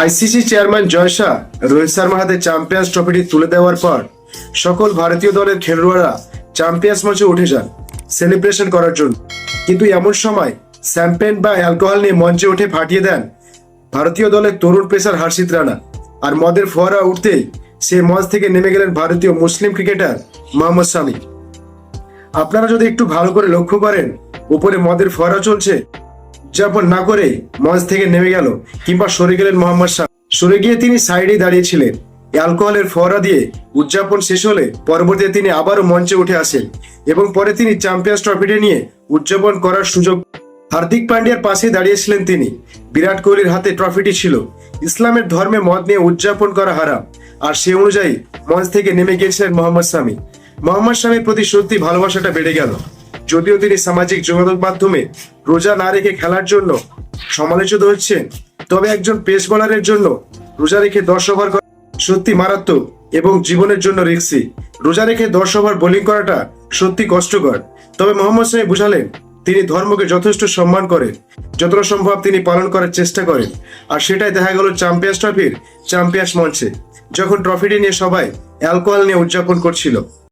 ICC chairman জয় শাহ রোহিত শর্মার হাতে champions ট্রফিটি তুলে দেওয়ার পর সকল ভারতীয় দলের খেলোয়াড়রা চ্যাম্পিয়ন্স মঞ্চে উঠে যান সেলিব্রেশন করার জন্য। কিন্তু এমন সময় শ্যাম্পেন বা অ্যালকোহল নিয়ে মঞ্চে উঠে ফাটিয়ে দেন ভারতীয় দলের তরুণ পেসার হর্ষিত রানা। আর মদের ফোয়ারা উঠতেই সে মঞ্চ থেকে নেমে গেলেন ভারতীয় মুসলিম ক্রিকেটার মোহাম্মদ শামি। আপনারা যদি একটু ভালো করে লক্ষ্য করেন, উপরে মদের ফোয়ারা চলছে, উদযাপন না করে মঞ্চ থেকে নেমে গেল কিংবা সরে গেলেন মোহাম্মদ শামি। সরে গিয়ে তিনি সাইডেই দাঁড়িয়েছিলেন। অ্যালকোহলের ফোয়ারা দিয়ে উদযাপন শেষ হলে পরবর্তীতে তিনি আবারও মঞ্চে উঠে আসেন এবং পরে তিনি চ্যাম্পিয়ন্স ট্রফিটি নিয়ে উদযাপন করার সুযোগ। হার্দিক পান্ডিয়ার পাশে দাঁড়িয়েছিলেন তিনি। বিরাট কোহলির হাতে ট্রফিটি ছিল। ইসলামের ধর্মে মদ নিয়ে উদযাপন করা হারাম, আর সে অনুযায়ী মঞ্চ থেকে নেমে গিয়েছিলেন মোহাম্মদ শামি। মোহাম্মদ শামির প্রতি সত্যি ভালোবাসাটা বেড়ে গেল। যদিও তিনি সামাজিক যোগাযোগ মাধ্যমে রোজা না রেখে খেলার জন্য সমালোচিত হচ্ছেন, তবে একজন পেস বোলারের জন্য রোজা রেখে 10 ওভার করা সত্যি মারাত্মক এবং জীবনের জন্য রিস্কি। রোজা রেখে 10 ওভার বোলিং করাটা সত্যি কষ্টকর। তবে মোহাম্মদ শামি বুঝালেন তিনি ধর্মকে যথেষ্ট সম্মান করেন, যতটা সম্ভব তিনি পালন করার চেষ্টা করেন। আর সেটাই দেখা গেল চ্যাম্পিয়ন্স ট্রফির চ্যাম্পিয়ন্স মঞ্চে, যখন ট্রফিটি নিয়ে সবাই অ্যালকোহল নিয়ে উদযাপন করছিল।